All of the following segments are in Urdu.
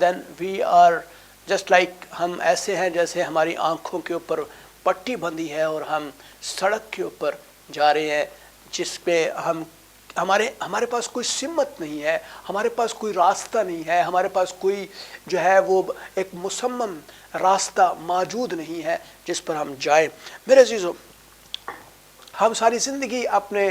then we are just like ہم ایسے ہیں جیسے ہماری آنکھوں کے اوپر پٹی بندھی ہے اور ہم سڑک کے اوپر جا رہے ہیں جس پہ ہمارے پاس کوئی سمت نہیں ہے، ہمارے پاس کوئی راستہ نہیں ہے، ہمارے پاس کوئی جو ہے وہ ایک مصمم راستہ موجود نہیں ہے جس پر ہم جائیں۔ میرے عزیزو، ہم ساری زندگی اپنے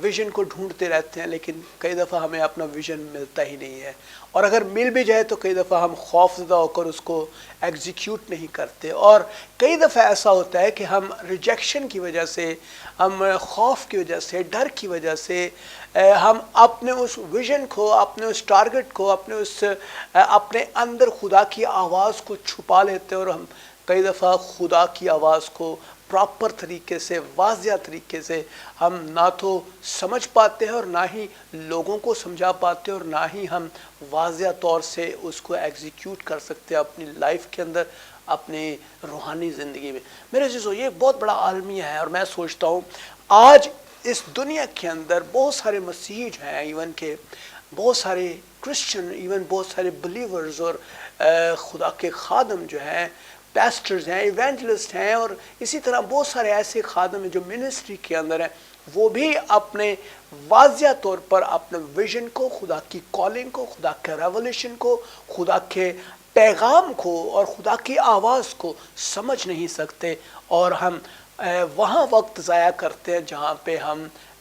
ویژن کو ڈھونڈتے رہتے ہیں، لیکن کئی دفعہ ہمیں اپنا ویژن ملتا ہی نہیں ہے، اور اگر مل بھی جائے تو کئی دفعہ ہم خوف زدہ ہو کر اس کو ایگزیکیوٹ نہیں کرتے، اور کئی دفعہ ایسا ہوتا ہے کہ ہم ریجیکشن کی وجہ سے، ہم خوف کی وجہ سے، ڈر کی وجہ سے ہم اپنے اس ویژن کو، اپنے اس ٹارگٹ کو، اپنے اندر خدا کی آواز کو چھپا لیتے ہیں، اور ہم کئی دفعہ خدا کی آواز کو پراپر طریقے سے، واضح طریقے سے ہم نہ تو سمجھ پاتے ہیں اور نہ ہی لوگوں کو سمجھا پاتے اور نہ ہی ہم واضح طور سے اس کو ایگزیکیوٹ کر سکتے ہیں اپنی لائف کے اندر، اپنی روحانی زندگی میں۔ میرے عزیزو، یہ ایک بہت بڑا عالمیہ ہے، اور میں سوچتا ہوں آج اس دنیا کے اندر بہت سارے مسیحی جو ہیں، ایون کہ بہت سارے کرسچن، ایون بہت سارے بلیورز اور خدا کے خادم جو ہیں، پیسٹرز ہیں، ایونجلسٹ ہیں، اور اسی طرح بہت سارے ایسے خادم ہیں جو منسٹری کے اندر ہیں، وہ بھی اپنے واضح طور پر اپنے ویژن کو، خدا کی کالنگ کو، خدا کے ریولیشن کو، خدا کے پیغام کو اور خدا کی آواز کو سمجھ نہیں سکتے، اور ہم وہاں وقت ضائع کرتے ہیں جہاں پہ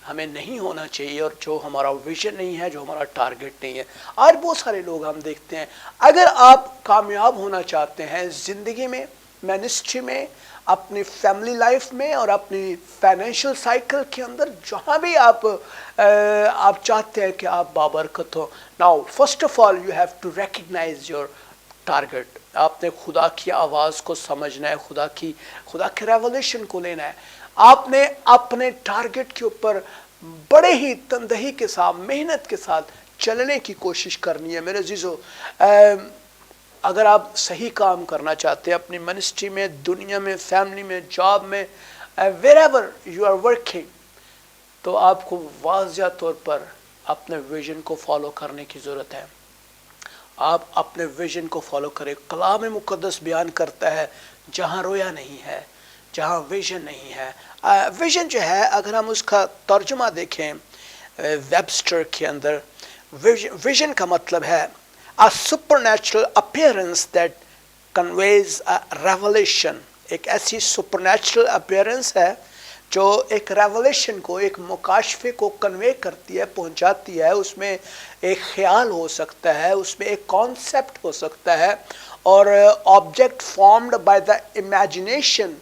ہمیں نہیں ہونا چاہیے، اور جو ہمارا ویژن نہیں ہے، جو ہمارا ٹارگٹ نہیں ہے۔ آج بہت سارے لوگ ہم دیکھتے ہیں، اگر آپ کامیاب ہونا چاہتے ہیں زندگی میں، منسٹری میں، اپنی فیملی لائف میں، اور اپنی فائنینشیل سائیکل کے اندر، جہاں بھی آپ چاہتے ہیں کہ آپ بابرکت ہو، now first of all you have to recognise your target. آپ نے خدا کی آواز کو سمجھنا ہے، خدا کے ریولیشن کو لینا ہے۔ آپ نے اپنے ٹارگٹ کے اوپر بڑے ہی تندہی کے ساتھ، محنت کے ساتھ چلنے کی کوشش کرنی ہے۔ میرے عزیزو، اگر آپ صحیح کام کرنا چاہتے ہیں اپنی منسٹری میں، دنیا میں، فیملی میں، جاب میں، wherever you are working، تو آپ کو واضح طور پر اپنے ویژن کو فالو کرنے کی ضرورت ہے۔ آپ اپنے ویژن کو فالو کریں۔ کلام مقدس بیان کرتا ہے جہاں رویا نہیں ہے، جہاں ویژن نہیں ہے۔ ویژن جو ہے، اگر ہم اس کا ترجمہ دیکھیں ویبسٹر کے اندر، ویژن کا مطلب ہے a supernatural appearance that conveys a revelation۔ ایک ایسی supernatural appearance ہے جو ایک ریولیشن کو، ایک مکاشفے کو کنوے کرتی ہے، پہنچاتی ہے۔ اس میں ایک خیال ہو سکتا ہے، اس میں ایک کانسیپٹ ہو سکتا ہے، اور object formed by the imagination,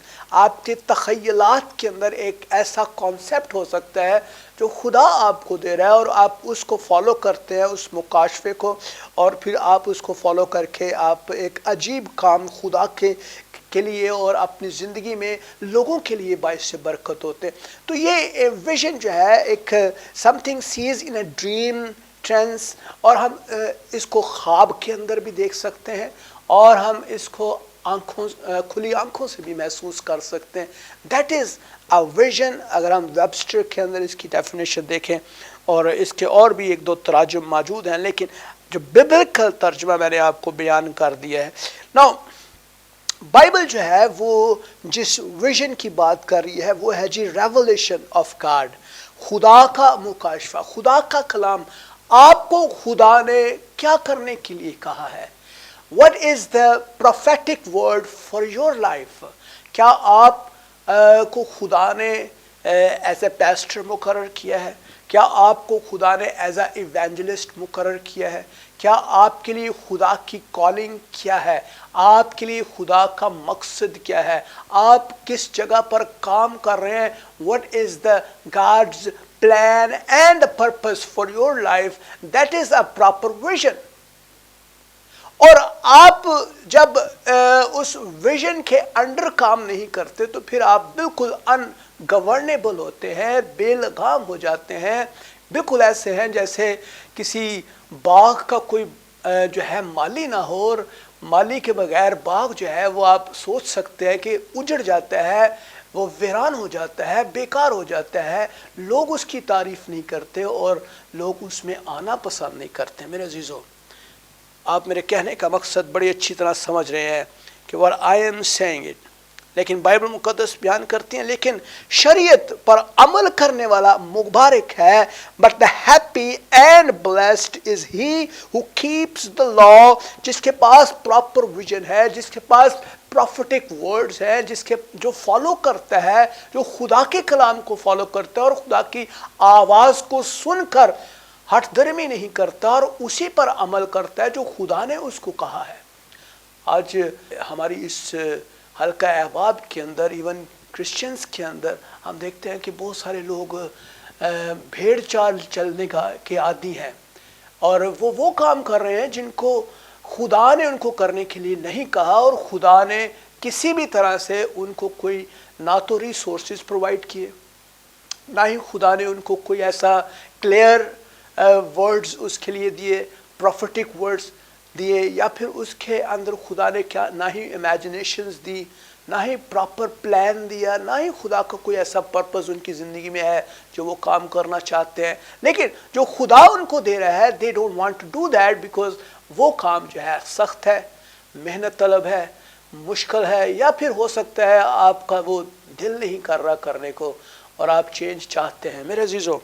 آپ کے تخیلات کے اندر ایک ایسا کانسیپٹ ہو سکتا ہے جو خدا آپ کو دے رہا ہے، اور آپ اس کو فالو کرتے ہیں، اس مکاشفے کو، اور پھر آپ اس کو فالو کر کے آپ ایک عجیب کام خدا کے لیے اور اپنی زندگی میں لوگوں کے لیے باعث برکت ہوتے ہیں۔ تو یہ ویژن جو ہے ایک something says in a dream trance, اور ہم اس کو خواب کے اندر بھی دیکھ سکتے ہیں، اور ہم اس کو کھلی آنکھوں سے بھی محسوس کر سکتے ہیں۔ That is a vision. اگر ہم ویبسٹر کے اندر اس کی ڈیفینیشن دیکھیں، اور اس کے اور بھی ایک دو تراجم موجود ہیں، لیکن جو ببلیکل ترجمہ میں نے آپ کو بیان کر دیا ہے۔ ناؤ بائبل جو ہے وہ جس ویژن کی بات کر رہی ہے وہ ہے جی ریولیشن آف گاڈ، خدا کا مکاشفہ، خدا کا کلام۔ آپ کو خدا نے کیا کرنے کے لیے کہا ہے؟ What is the prophetic word for your life؟ کیا آپ کو خدا نے ایز اے پیسٹر مقرر کیا ہے؟ کیا آپ کو خدا نے ایز اے ایونجلسٹ مقرر کیا ہے؟ کیا آپ کے لیے خدا کی کالنگ کیا ہے؟ آپ کے لیے خدا کا مقصد کیا ہے؟ آپ کس جگہ پر کام کر رہے ہیں؟ What is the God's plan and purpose for your life؟ That is a proper vision۔ اور آپ جب اس ویژن کے انڈر کام نہیں کرتے تو پھر آپ بالکل انگورنیبل ہوتے ہیں، بے لگام ہو جاتے ہیں، بالکل ایسے ہیں جیسے کسی باغ کا کوئی جو ہے مالی نہ ہو، اور مالی کے بغیر باغ جو ہے وہ آپ سوچ سکتے ہیں کہ اجڑ جاتا ہے، وہ ویران ہو جاتا ہے، بیکار ہو جاتا ہے، لوگ اس کی تعریف نہیں کرتے اور لوگ اس میں آنا پسند نہیں کرتے۔ میرے عزیزو، آپ میرے کہنے کا مقصد بڑی اچھی طرح سمجھ رہے ہیں کہ what I am saying it. لیکن بائبل مقدس بیان کرتی ہیں لیکن شریعت پر عمل کرنے والا مبارک ہے. But the happy and blessed is he who keeps the law. جس کے پاس پراپر ویژن ہے, جس کے پاس پروفیٹک ورڈز ہیں, جو فالو کرتا ہے, جو خدا کے کلام کو فالو کرتا ہے اور خدا کی آواز کو سن کر ہٹ درمی نہیں کرتا اور اسی پر عمل کرتا ہے جو خدا نے اس کو کہا ہے. آج ہماری اس حلقہ احباب کے اندر, ایون کرسچنز کے اندر, ہم دیکھتے ہیں کہ بہت سارے لوگ بھیڑ چال چلنے کے عادی ہیں اور وہ کام کر رہے ہیں جن کو خدا نے ان کو کرنے کے لیے نہیں کہا, اور خدا نے کسی بھی طرح سے ان کو کوئی نہ تو ریسورسز پرووائڈ کیے, نہ ہی خدا نے ان کو کوئی ایسا کلیئر ورڈز اس کے لیے دیے, پروفیٹک ورڈز دیے, یا پھر اس کے اندر خدا نے کیا نہ ہی امیجنیشنز دی, نہ ہی پراپر پلان دیا, نہ ہی خدا کا کوئی ایسا پرپز ان کی زندگی میں ہے جو وہ کام کرنا چاہتے ہیں. لیکن جو خدا ان کو دے رہا ہے, they don't want to do that because وہ کام جو ہے سخت ہے, محنت طلب ہے, مشکل ہے, یا پھر ہو سکتا ہے آپ کا وہ دل نہیں کر رہا کرنے کو اور آپ چینج چاہتے ہیں. میرے عزیزو,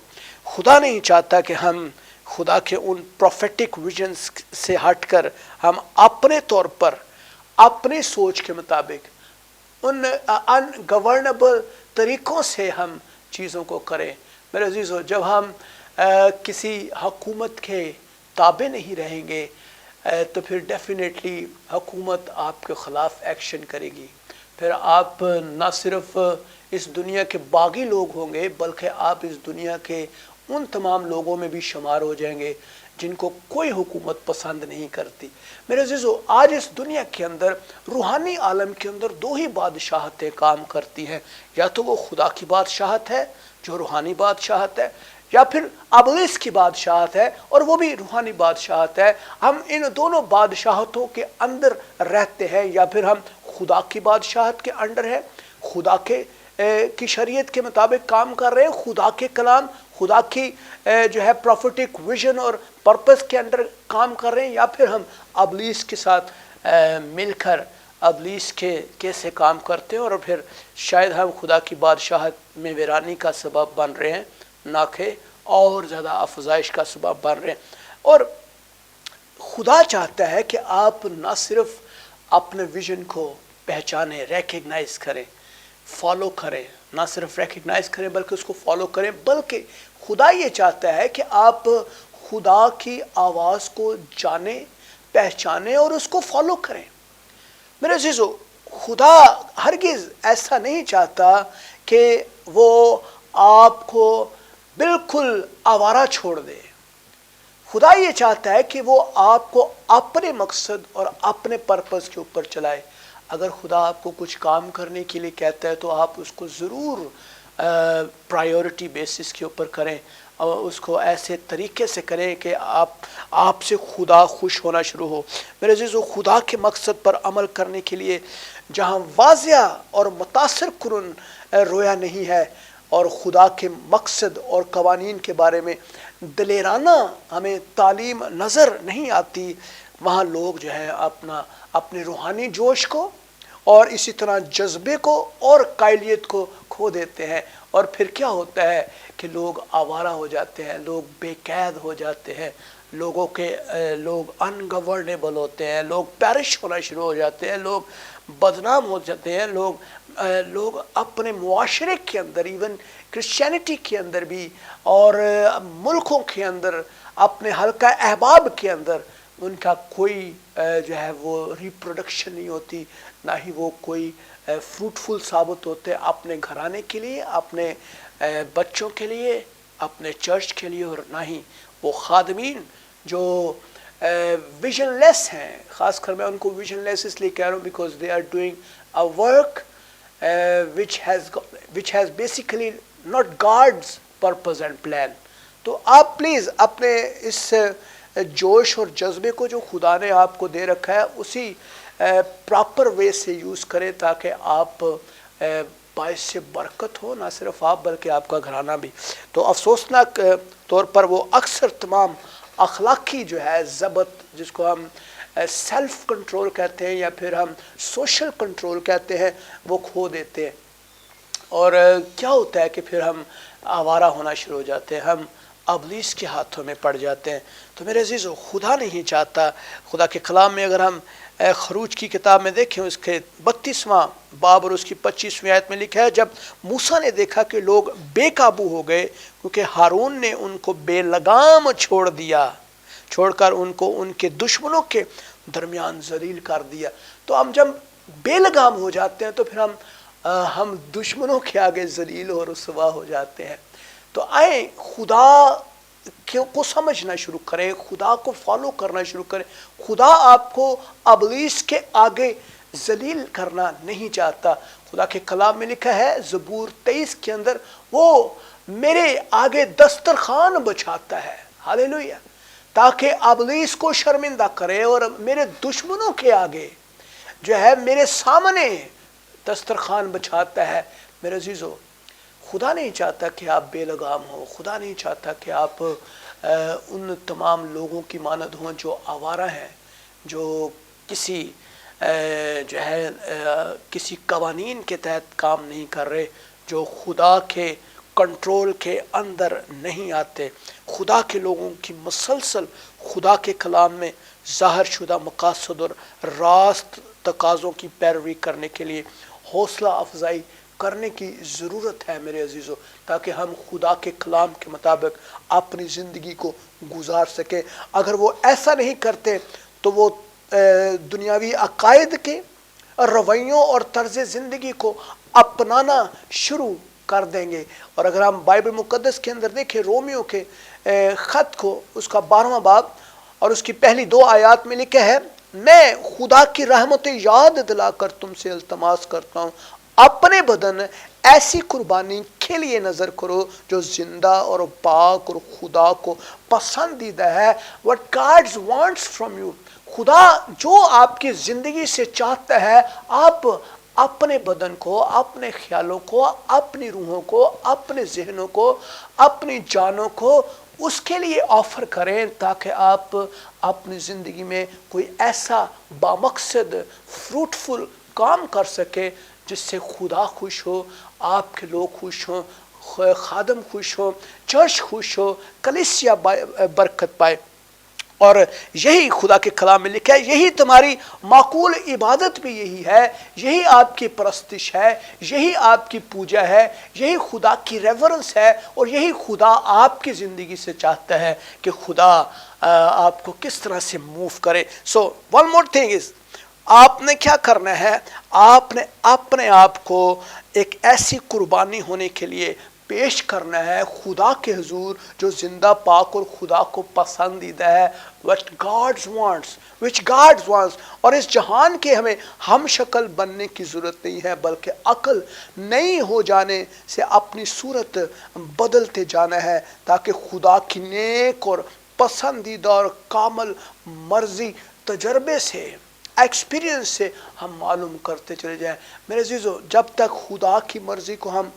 خدا نہیں چاہتا کہ ہم خدا کے ان پروفیٹک ویژنز سے ہٹ کر ہم اپنے طور پر اپنی سوچ کے مطابق ان انگورنبل طریقوں سے ہم چیزوں کو کریں. میرے عزیزو, جب ہم کسی حکومت کے تابع نہیں رہیں گے تو پھر ڈیفینیٹلی حکومت آپ کے خلاف ایکشن کرے گی. پھر آپ نہ صرف اس دنیا کے باغی لوگ ہوں گے بلکہ آپ اس دنیا کے ان تمام لوگوں میں بھی شمار ہو جائیں گے جن کو کوئی حکومت پسند نہیں کرتی. میرے عزیزو, آج اس دنیا کے اندر روحانی عالم کے اندر دو ہی بادشاہتیں کام کرتی ہیں, یا تو وہ خدا کی بادشاہت ہے جو روحانی بادشاہت ہے, یا پھر ابلیس کی بادشاہت ہے اور وہ بھی روحانی بادشاہت ہے. ہم ان دونوں بادشاہتوں کے اندر رہتے ہیں, یا پھر ہم خدا کی بادشاہت کے انڈر ہیں, خدا کی شریعت کے مطابق کام کر رہے ہیں, خدا کے کلام, خدا کی جو ہے پروفیٹک ویژن اور پرپس کے اندر کام کر رہے ہیں, یا پھر ہم ابلیس کے ساتھ مل کر ابلیس کے کیسے کام کرتے ہیں اور پھر شاید ہم خدا کی بادشاہت میں ویرانی کا سبب بن رہے ہیں, نہ کہ اور زیادہ افزائش کا سبب بن رہے ہیں. اور خدا چاہتا ہے کہ آپ نہ صرف اپنے ویژن کو پہچانیں, ریکگنائز کریں, فالو کریں, نہ صرف ریکگنائز کریں بلکہ اس کو فالو کریں, بلکہ خدا یہ چاہتا ہے کہ آپ خدا کی آواز کو جانیں, پہچانیں اور اس کو فالو کریں. میرے عزیزو, خدا ہرگز ایسا نہیں چاہتا کہ وہ آپ کو بالکل آوارہ چھوڑ دے. خدا یہ چاہتا ہے کہ وہ آپ کو اپنے مقصد اور اپنے پرپس کے اوپر چلائے. اگر خدا آپ کو کچھ کام کرنے کے لیے کہتا ہے تو آپ اس کو ضرور پرائیورٹی بیسس کے اوپر کریں, اور اس کو ایسے طریقے سے کریں کہ آپ سے خدا خوش ہونا شروع ہو. میرے عزیزو, خدا کے مقصد پر عمل کرنے کے لیے جہاں واضح اور متاثر کن رویا نہیں ہے اور خدا کے مقصد اور قوانین کے بارے میں دلیرانہ ہمیں تعلیم نظر نہیں آتی, وہاں لوگ جو ہے اپنے روحانی جوش کو اور اسی طرح جذبے کو اور قائلیت کو کھو دیتے ہیں. اور پھر کیا ہوتا ہے کہ لوگ آوارہ ہو جاتے ہیں, لوگ بے قید ہو جاتے ہیں, لوگ انگورنیبل ہوتے ہیں, لوگ پیرش ہونا شروع ہو جاتے ہیں, لوگ بدنام ہو جاتے ہیں, لوگ اپنے معاشرے کے اندر, ایون کرسچینٹی کے اندر بھی اور ملکوں کے اندر, اپنے حلقہ احباب کے اندر ان کا کوئی جو ہے وہ ریپروڈکشن نہیں ہوتی, نہ ہی وہ کوئی فروٹفل ثابت ہوتے اپنے گھرانے کے لیے, اپنے بچوں کے لیے, اپنے چرچ کے لیے, اور نہ ہی وہ خادمین جو ویژن لیس ہیں. خاص کر میں ان کو ویژن لیس اس لیے کہہ رہا ہوں because they are doing a work which has basically not God's purpose and plan. تو آپ پلیز اپنے اس جوش اور جذبے کو جو خدا نے آپ کو دے رکھا ہے اسی پراپر وے سے یوز کریں تاکہ آپ باعث سے برکت ہو, نہ صرف آپ بلکہ آپ کا گھرانہ بھی. تو افسوسناک طور پر وہ اکثر تمام اخلاقی جو ہے ضبط، جس کو ہم سیلف کنٹرول کہتے ہیں یا پھر ہم سوشل کنٹرول کہتے ہیں، وہ کھو دیتے ہیں۔ اور کیا ہوتا ہے کہ پھر ہم آوارہ ہونا شروع ہو جاتے ہیں، ہم ابلیس کے ہاتھوں میں پڑ جاتے ہیں۔ تو میرے عزیزو، خدا نہیں چاہتا، خدا کے کلام میں اگر ہم خروج کی کتاب میں دیکھیں، اس کے 32واں باب اور اس کی 25ویں آیت میں لکھا ہے، جب موسیٰ نے دیکھا کہ لوگ بے قابو ہو گئے کیونکہ ہارون نے ان کو بے لگام چھوڑ کر ان کو ان کے دشمنوں کے درمیان ذلیل کر دیا۔ تو ہم جب بے لگام ہو جاتے ہیں تو پھر ہم دشمنوں کے آگے ذلیل اور رسوا ہو جاتے ہیں۔ تو آئیں خدا کو سمجھنا شروع کریں، خدا کو فالو کرنا شروع کریں۔ خدا آپ کو ابلیس کے آگے ذلیل کرنا نہیں چاہتا۔ خدا کے کلام میں لکھا ہے زبور 23 کے اندر، وہ میرے آگے دسترخوان بچھاتا ہے، ہاللیلویہ، تاکہ ابلیس کو شرمندہ کرے، اور میرے دشمنوں کے آگے جو ہے میرے سامنے دسترخوان بچھاتا ہے۔ میرے عزیزو، خدا نہیں چاہتا کہ آپ بے لگام ہو، خدا نہیں چاہتا کہ آپ ان تمام لوگوں کی مانند ہوں جو آوارہ ہیں، جو کسی کسی قوانین کے تحت کام نہیں کر رہے، جو خدا کے کنٹرول کے اندر نہیں آتے۔ خدا کے لوگوں کی مسلسل خدا کے کلام میں ظاہر شدہ مقاصد اور راست تقاضوں کی پیروی کرنے کے لیے حوصلہ افزائی کرنے کی ضرورت ہے میرے عزیزو، تاکہ ہم خدا کے کلام کے مطابق اپنی زندگی کو گزار سکیں۔ اگر وہ ایسا نہیں کرتے تو وہ دنیاوی عقائد کے رویوں اور طرز زندگی کو اپنانا شروع کر دیں گے۔ اور اگر ہم بائبل مقدس کے اندر دیکھیں رومیو کے خط کو، اس کا 12واں باب اور اس کی پہلی 2 آیات میں لکھا ہے، میں خدا کی رحمتیں یاد دلا کر تم سے التماس کرتا ہوں، اپنے بدن ایسی قربانی کے لیے نظر کرو جو زندہ اور پاک اور خدا کو پسندیدہ ہے۔ What God wants from you، خدا جو آپ کی زندگی سے چاہتا ہے، آپ اپنے بدن کو، اپنے خیالوں کو، اپنی روحوں کو، اپنے ذہنوں کو، اپنی جانوں کو اس کے لیے آفر کریں، تاکہ آپ اپنی زندگی میں کوئی ایسا بامقصد فروٹفل کام کر سکے جس سے خدا خوش ہو، آپ کے لوگ خوش ہوں، خادم خوش ہو، چرچ خوش ہو، کلیسیا برکت پائے۔ اور یہی خدا کے کلام میں لکھا ہے، یہی تمہاری معقول عبادت بھی یہی ہے، یہی آپ کی پرستش ہے، یہی آپ کی پوجا ہے، یہی خدا کی ریورنس ہے، اور یہی خدا آپ کی زندگی سے چاہتا ہے کہ خدا آپ کو کس طرح سے موو کرے۔ سو ون مور تھنگ از، آپ نے کیا کرنا ہے، آپ نے اپنے آپ کو ایک ایسی قربانی ہونے کے لیے پیش کرنا ہے خدا کے حضور جو زندہ، پاک اور خدا کو پسندیدہ ہے۔ which God wants، اور اس جہان کے ہمیں ہم شکل بننے کی ضرورت نہیں ہے، بلکہ عقل نئی ہو جانے سے اپنی صورت بدلتے جانا ہے، تاکہ خدا کی نیک اور پسندیدہ اور کامل مرضی تجربے سے، ایکسپیرینس سے ہم معلوم کرتے چلے جائیں۔ میرے عزیزو، جب تک خدا کی مرضی کو ہم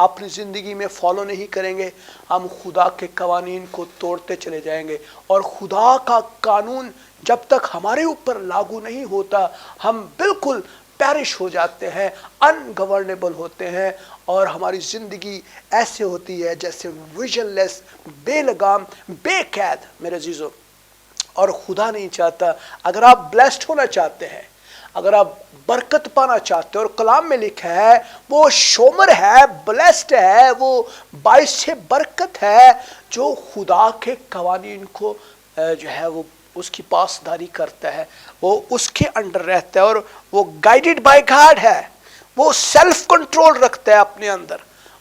اپنی زندگی میں فالو نہیں کریں گے، ہم خدا کے قوانین کو توڑتے چلے جائیں گے، اور خدا کا قانون جب تک ہمارے اوپر لاگو نہیں ہوتا، ہم بالکل پیرش ہو جاتے ہیں، انگورنیبل ہوتے ہیں، اور ہماری زندگی ایسے ہوتی ہے جیسے ویژن لیس، بے لگام، بے قید میرے عزیزو۔ اور خدا نہیں چاہتا، اگر آپ بلیسڈ ہونا چاہتے ہیں، اگر آپ برکت پانا چاہتے ہیں، اور کلام میں لکھا ہے وہ شومر ہے، بلیسڈ ہے، وہ باعث برکت ہے جو خدا کے قوانین کو جو ہے وہ اس کی پاسداری کرتا ہے، وہ اس کے انڈر رہتا ہے، اور وہ گائیڈڈ بائی گاڈ ہے، وہ سیلف کنٹرول رکھتا ہے اپنے اندر۔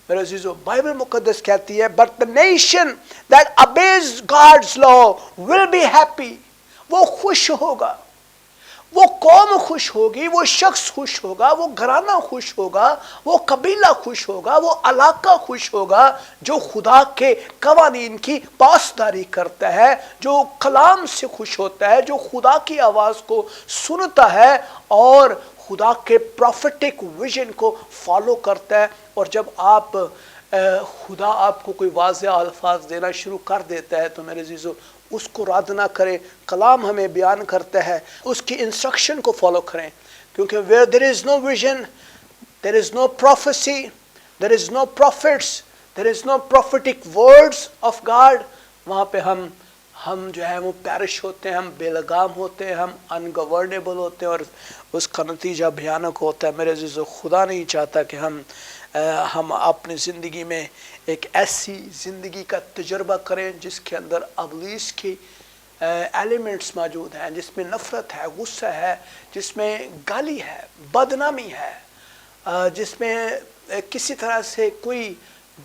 میرے عزیزو، بائبل مقدس کہتی ہے but the nation that obeys God's law will be happy، وہ خوش ہوگا، وہ قوم خوش ہوگی، وہ شخص خوش ہوگا، وہ گھرانہ خوش ہوگا، وہ قبیلہ خوش ہوگا، وہ علاقہ خوش ہوگا جو خدا کے قوانین کی پاسداری کرتا ہے، جو کلام سے خوش ہوتا ہے، جو خدا کی آواز کو سنتا ہے اور خدا کے پروفیٹک ویژن کو فالو کرتا ہے۔ اور جب آپ خدا آپ کو کوئی واضح الفاظ دینا شروع کر دیتا ہے تو میرے عزیزو اس کو رد نہ کریں. کلام ہمیں بیان کرتا ہے, اس کی انسٹرکشن کو فالو کریں, کیونکہ where there is no vision, there is no prophecy, there is no prophets, there is no prophetic words of God, وہاں پہ ہم جو ہے وہ پیرش ہوتے ہیں, ہم بے لگام ہوتے ہیں, ہم انگورنیبل ہوتے ہیں, اور اس کا نتیجہ بھیانک ہوتا ہے. میرے عزیزو خدا نہیں چاہتا کہ ہم اپنی زندگی میں ایک ایسی زندگی کا تجربہ کریں جس کے اندر ابلیس کی ایلیمنٹس موجود ہیں, جس میں نفرت ہے, غصہ ہے, جس میں گالی ہے, بدنامی ہے, جس میں کسی طرح سے کوئی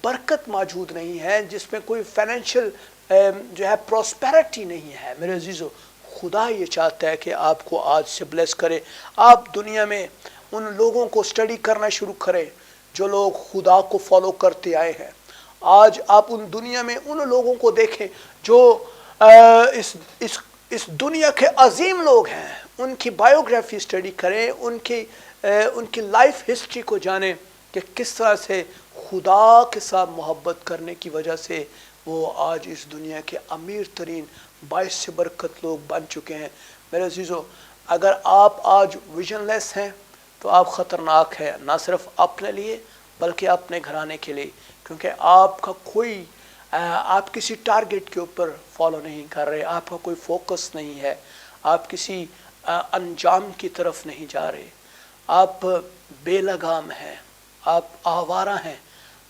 برکت موجود نہیں ہے, جس میں کوئی فائنینشیل جو ہے پراسپیرٹی نہیں ہے. میرے عزیزو خدا یہ چاہتا ہے کہ آپ کو آج سے بلیس کرے. آپ دنیا میں ان لوگوں کو اسٹڈی کرنا شروع کریں جو لوگ خدا کو فالو کرتے آئے ہیں. آج آپ ان دنیا میں ان لوگوں کو دیکھیں جو اس دنیا کے عظیم لوگ ہیں, ان کی بایوگرافی اسٹڈی کریں, ان کی لائف ہسٹری کو جانیں کہ کس طرح سے خدا کے ساتھ محبت کرنے کی وجہ سے وہ آج اس دنیا کے امیر ترین باعث سے برکت لوگ بن چکے ہیں. میرے عزیزو اگر آپ آج ویژن لیس ہیں تو آپ خطرناک ہیں, نہ صرف اپنے لیے بلکہ اپنے گھرانے کے لیے, کیونکہ آپ کا کوئی آپ کسی ٹارگٹ کے اوپر فالو نہیں کر رہے, آپ کا کوئی فوکس نہیں ہے, آپ کسی انجام کی طرف نہیں جا رہے, آپ بے لگام ہیں, آپ آوارہ ہیں,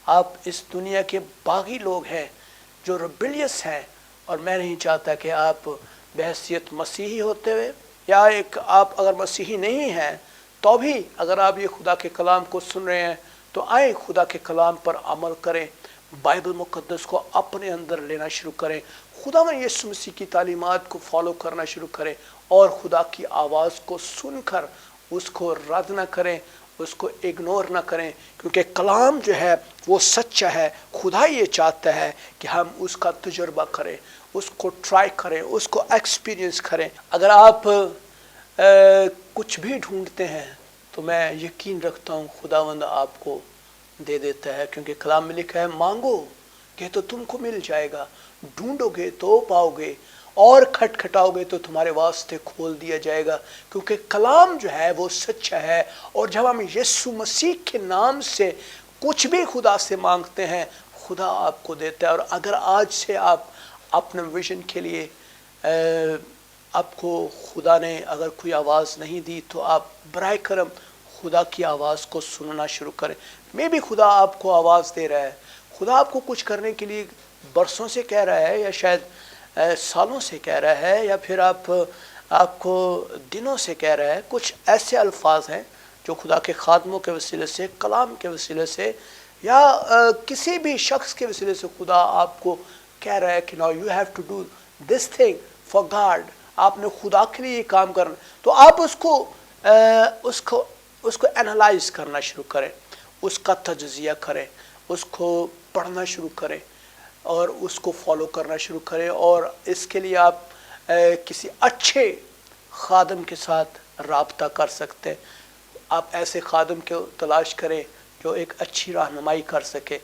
آپ اس دنیا کے باغی لوگ ہیں جو ریبیلیس ہیں. اور میں نہیں چاہتا کہ آپ بحیثیت مسیحی ہوتے ہوئے یا آپ اگر مسیحی نہیں ہیں تو بھی اگر آپ یہ خدا کے کلام کو سن رہے ہیں تو آئیں خدا کے کلام پر عمل کریں, بائبل مقدس کو اپنے اندر لینا شروع کریں, خداوند یسوع مسیح کی تعلیمات کو فالو کرنا شروع کریں, اور خدا کی آواز کو سن کر اس کو رد نہ کریں, اس کو اگنور نہ کریں, کیونکہ کلام جو ہے وہ سچا ہے. خدا یہ چاہتا ہے کہ ہم اس کا تجربہ کریں, اس کو ٹرائی کریں, اس کو ایکسپیرینس کریں. اگر آپ کچھ بھی ڈھونڈتے ہیں تو میں یقین رکھتا ہوں خداوند آپ کو دے دیتا ہے, کیونکہ کلام میں لکھا ہے مانگو کہ تو تم کو مل جائے گا, ڈھونڈو گے تو پاؤ گے, اور کھٹکھٹاؤ گے تو تمہارے واسطے کھول دیا جائے گا. کیونکہ کلام جو ہے وہ سچا ہے, اور جب ہم یسوع مسیح کے نام سے کچھ بھی خدا سے مانگتے ہیں خدا آپ کو دیتا ہے. اور اگر آج سے آپ اپنے ویژن کے لیے آپ کو خدا نے اگر کوئی آواز نہیں دی تو آپ برائے کرم خدا کی آواز کو سننا شروع کریں. میں بھی خدا آپ کو آواز دے رہا ہے, خدا آپ کو کچھ کرنے کے لیے برسوں سے کہہ رہا ہے, یا شاید سالوں سے کہہ رہا ہے, یا پھر آپ کو دنوں سے کہہ رہا ہے. کچھ ایسے الفاظ ہیں جو خدا کے خادموں کے وسیلے سے, کلام کے وسیلے سے, یا کسی بھی شخص کے وسیلے سے خدا آپ کو کہہ رہا ہے کہ now you have to do this thing for God. آپ نے خدا کے لیے یہ کام کرنا, تو آپ اس کو انالائز کرنا شروع کریں, اس کا تجزیہ کریں, اس کو پڑھنا شروع کریں, اور اس کو فالو کرنا شروع کریں. اور اس کے لیے آپ کسی اچھے خادم کے ساتھ رابطہ کر سکتے ہیں. آپ ایسے خادم کو تلاش کریں جو ایک اچھی رہنمائی کر سکے,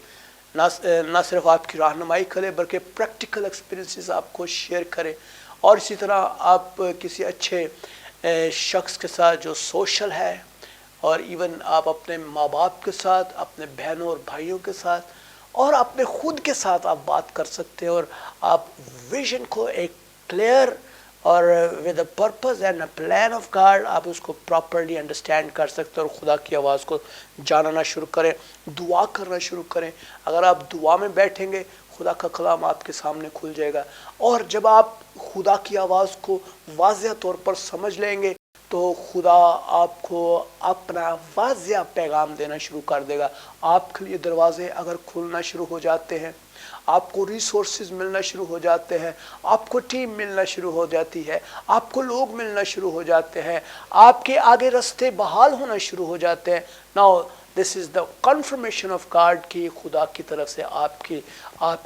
نہ صرف آپ کی رہنمائی کرے بلکہ پریکٹیکل ایکسپیرینسز آپ کو شیئر کرے. اور اسی طرح آپ کسی اچھے شخص کے ساتھ جو سوشل ہے, اور ایون آپ اپنے ماں باپ کے ساتھ, اپنے بہنوں اور بھائیوں کے ساتھ, اور اپنے خود کے ساتھ آپ بات کر سکتے ہیں, اور آپ ویژن کو ایک کلیئر اور with a purpose and a plan of God آپ اس کو پراپرلی انڈرسٹینڈ کر سکتے ہیں, اور خدا کی آواز کو جاننا شروع کریں, دعا کرنا شروع کریں. اگر آپ دعا میں بیٹھیں گے خدا کا کلام آپ کے سامنے کھل جائے گا, اور جب آپ خدا کی آواز کو واضح طور پر سمجھ لیں گے تو خدا آپ کو اپنا واضح پیغام دینا شروع کر دے گا. آپ کے لیے دروازے اگر کھلنا شروع ہو جاتے ہیں, آپ کو ریسورسز ملنا شروع ہو جاتے ہیں, آپ کو ٹیم ملنا شروع ہو جاتی ہے, آپ کو لوگ ملنا شروع ہو جاتے ہیں, آپ کے آگے راستے بحال ہونا شروع ہو جاتے ہیں. Now this is the confirmation of God کہ خدا کی طرف سے آپ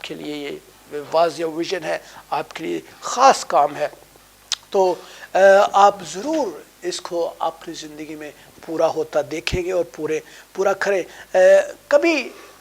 کے لیے یہ واضح ویژن ہے, آپ کے لیے خاص کام ہے. تو آپ ضرور اس کو اپنی زندگی میں پورا ہوتا دیکھیں گے اور پورا کریں. کبھی